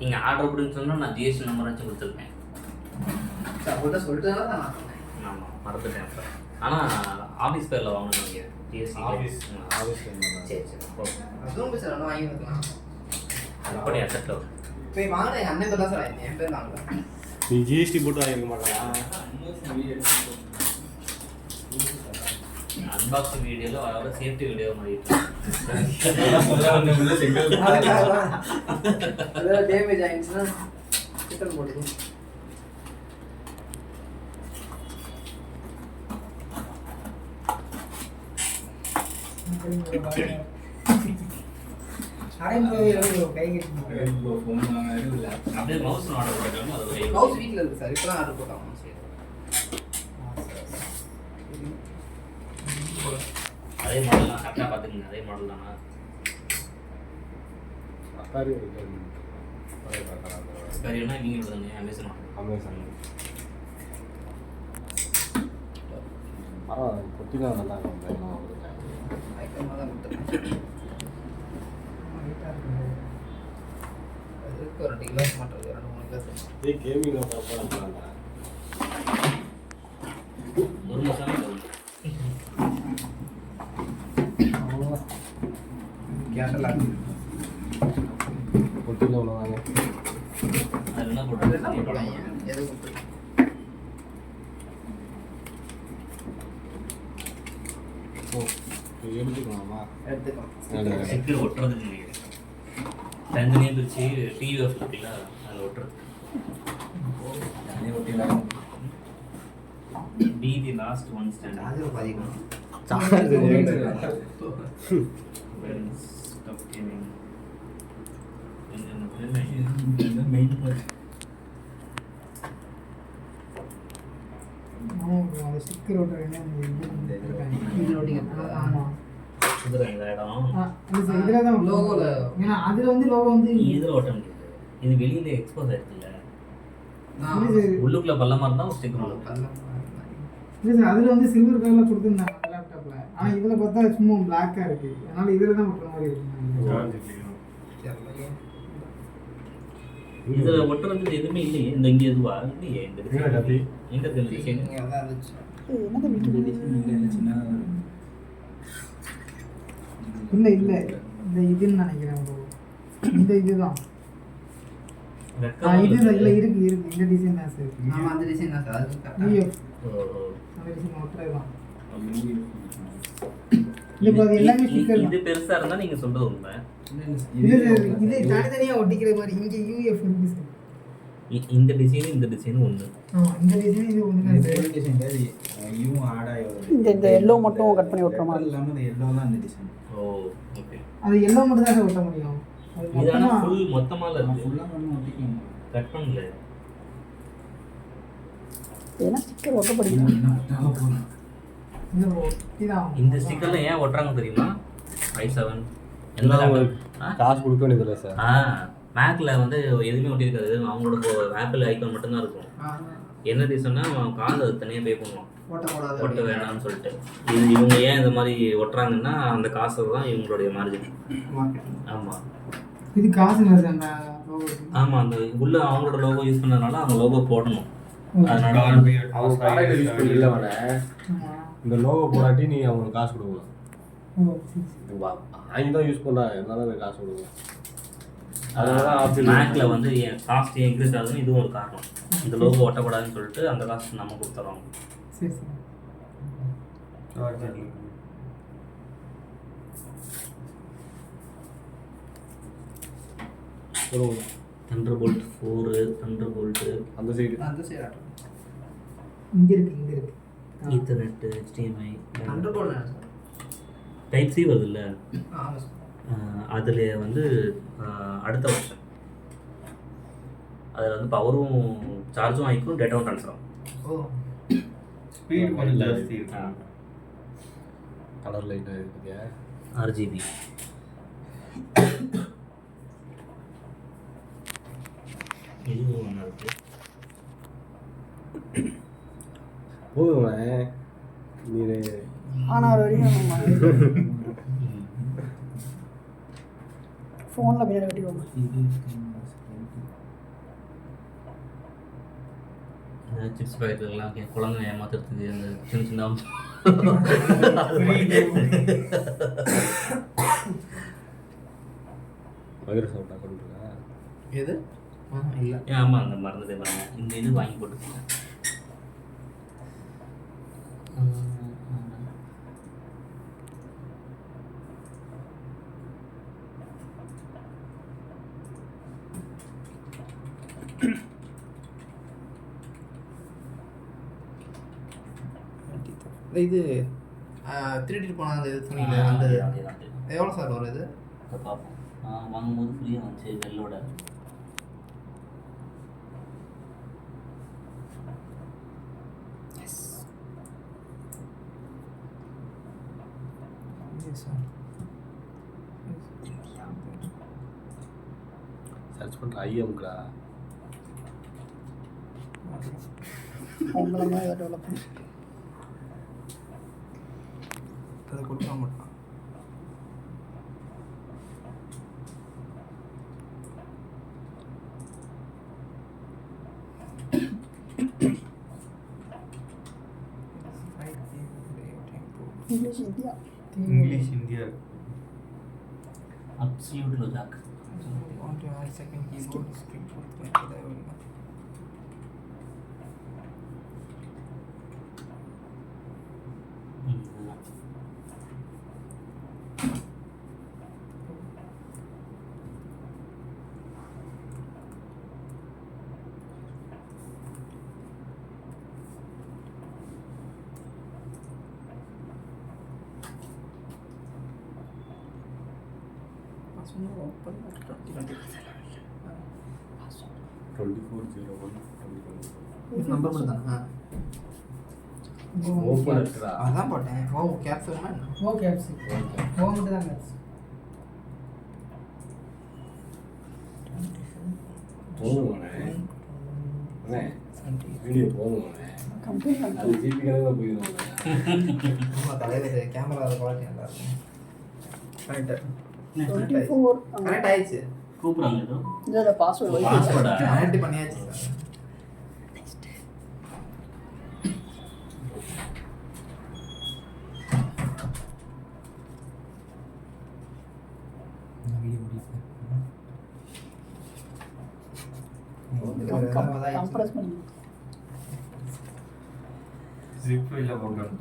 நீங்கள் ஆர்டர் கொடுன்னு சொன்னால் நான் ஜிஎஸ்டி நம்பர் வச்சு கொடுத்துருப்பேன். சொல்லிட்டு ஆமாம், மறந்துட்டேன். இப்போ ஆனால் ஆஃபீஸ் பேரில் வாங்கணும் நீங்கள் ஜிஎஸ்டி. ஆஃபீஸ் சரி சரி, அதுவும் சார் ஒன்றும் வாங்கி கொடுக்கலாம். அப்படியே அசட்டில் வரும். இப்போ வாங்கினேன் எங்கள் அண்ணன் பேர் தான் சார் என் பேர் வாங்கல. நீ ஜிஎஸ்டி போட்டு வாங்கிருக்க மாட்டா? அன்பாக்சிங் வீடியோவில் வர சேஃப்டி வீடியோ மாறிட்டு டேமேஜ் ஆயிடுச்சுன்னா சிக்கன் போடுது. அப்படியே மவுஸ் ஆர்டர் போட்டாலும் அது மவுஸ் வீட்டில் இருக்குது சார், இப்போ தான் ஆர்டர் போட்டாங்க. அதே மாடல் தான், கரெக்டாக பார்த்துக்குங்க. அதே மாடல் தானா? கரியனா நீங்கள் விடுங்க. அமேசான் கொத்தினா நல்லா இருக்கும். ஒரு 2 கிலோ மாட்டோம், 2-3 கிலோ. கேமிங் ஒரு மாதம் கேட்டலாக கொத்தினா உள்ளதாங்க. அது என்ன என்ன போட்டு போட்டாங்க? எது கொடுத்து எடுத்துக்கலாமா? எடுத்துக்கலாம். செக்கில் ஒட்டுறதுக்கு நினைக்கிறேன். தனித்தனியாக பிரிச்சு டிவி ஆஃப் இருக்குல்ல, அதில் ஒட்டுறது. Be the last one stand. அது பாதிக்கும். இதில் ஒட்ட முடியாது. இது வெளியில எக்ஸ்போஸ் ஆயிருக்குல்ல, உள்ளுக்குள்ள பள்ளமா இருந்தா ஒரு ஸ்டிக்கர் அதுல வந்து சில்வர் கலர்ல கொடுத்துருந்தாங்க லேப்டாப்ல. ஆனா இதுல பார்த்தா சும்மா பிளாக்கா இருக்கு. அதனால இதுல தான் ஒட்டுற மாதிரி இருக்கு. இதுல ஒட்டுறதுக்கு எதுவுமே இல்லையே. இந்த இங்க எதுவா இல்லையே. இந்த எங்க தெரிஞ்சு இல்ல இல்ல இந்த இதுன்னு நினைக்கிறேன். இந்த இதுதான் இது இல்ல இருக்கு இருக்கு. இந்த டிசைன் தான் சார். ஆமா, அந்த டிசைன் தான் சார். அது கரெக்ட்டா. அந்த டிசைன் ஒட்டுறதுதான். இது பாதி எல்லாமே ஸ்டிக்கர். இது பெருசா இருந்தா நீங்க சொல்றது உண்மை. இது தனித்தனியா ஒட்டிக்கிற மாதிரி இங்க யூஎஃப் இருக்கு சார். இந்த டிசைன் இந்த டிசைன் ஒண்ணு. ஆமா, இந்த டிசைன் இது ஒண்ணு தான் சார். டிசைன் தான் யூ ஆட் ஆயிடுது. இந்த எல்லோ மட்டும் கட் பண்ணி ஒட்டுற மாதிரி இல்லாம இந்த எல்லோ தான் இந்த டிசைன். ஓ ஓகே. அது எல்லோ மட்டும் தான் ஒட்ட முடியும். இதான ஃபுல் மொத்தமால இருக்கு. ஃபுல்லா பண்ணி ஒட்டிக்கலாம். கட் பண்ணல. ஏன்னா ஸ்டிக்கர் ஒட்ட படிக்கணும். இந்த ஸ்டிக்கர்ல ஏன் ஒட்டுறாங்க தெரியுமா? i7 என்ன காசு கொடுக்க வேண்டியதில்லை சார். மேக்ல வந்து எதுவுமே ஒட்டியிருக்காது. அவங்களோட ஆப்பிள் ஐக்கான் மட்டும்தான் இருக்கும். என்ன ரீசன்னா அவன் காசு அது தனியாக பே பண்ணுவான், ஒட்ட வேணாம்னு சொல்லிட்டு. இது இவங்க ஏன் இந்த மாதிரி ஒட்டுறாங்கன்னா அந்த காசு தான் இவங்களுடைய மார்ஜின். ஆமாம், இது காசு இல்லை சார். அந்த ஆமாம், அந்த உள்ள அவங்களோட லோகோ யூஸ் பண்ணதுனால அந்த லோகோ போடணும். அதனால அவங்க ப்ராடக்ட் யூஸ் பண்ணி இல்லை வேணே. இந்த லோகோ போடாட்டி நீ அவங்களுக்கு காசு கொடுக்கலாம். வாங்கி தான் யூஸ் பண்ணுறாங்க, இருந்தாலும் காசு கொடுக்கலாம். அதனால மேக்ல வந்து காஸ்ட் இன்க்ரீஸ் ஆகுதுன்னு இதுவும் ஒரு காரணம். இந்த லோகோ ஒட்டக்கூடாதுன்னு சொல்லிட்டு அந்த காசு நம்ம கொடுத்துறோம். சரி சரி. தண்டர்போல்ட் 4, தண்டர்போல்ட் அந்த சைடு இங்க இருக்கு. Ethernet, HDMI, thunderbolt type C வருது இல்லை, ஆமாம் சார். அதில் வந்து அடுத்த வருஷம் அதில் வந்து பவரும் சார்ஜும் ஆகிக்கும், டேட்டாவும் ட்ரான்ஸ்ஃபர் ஆகும். ஓ, ஸ்பீட் கொஞ்சம் ஜாஸ்தி இருக்கு. கலர் லைட் இருக்குது, RGB. இதுவும் ஒன்றா இருக்குது. போதுமே நீ ஆனால் வரையும் ஃபோனில் பின்னாடி வெட்டிக்கோங்க. சிப்ஸ் பேக்கெட்லாம் குழந்தை ஏமாத்துறதுக்கு அந்த சின்ன சின்ன மதுரை சாப்பிட்டா கொண்டுருக்கா எது இல்லை ஆமாம் அந்த மறந்துட்டே பாருங்க இந்த இது வாங்கி போட்டுருக்கேன். இது திருட்டிட்டு போன அந்த இது துணியில் அந்த எவ்வளோ சார் வரும் இது? அதை பார்ப்போம். வாங்கும்போது ஃப்ரீயாக வந்துச்சு நெல்லோட. சர்ச் பண்ணுற ஐஎம்கா உங்களை தான் இதை டெவலப் பண்ணி அதை கொடுக்க மாட்டான். English India. English India absolute லோஜாக். Second keyboard screen open 2401 number மட்டும் தானே? ஓப்பன் இருக்குடா அதான் போட்டேன். ஓ கேப்சூல்னா என்ன? ஓ கேப்சி ஓ மட்டும் தான் கேப்சி. போதுமாண்ணே வீடியோ போதுமாண்ணே கம்ப்ளீட் அது ஜிபி கணக்கில் போயிடும். ஆமாம் தலைவர் கேமரா குவாலிட்டி நல்லா இருக்கும். கரெக்டாக 24 கரெக்ட் ஆயிடுச்சு. கூப்பிட்றாங்க ஏதோ இதோட பாஸ்வேர்டு பாஸ்வேர்டா. கனெக்ட் பண்ணியாச்சு சார். கம்ப்ரஸ் பண்ணி ஜிப் இல்லை போட்டு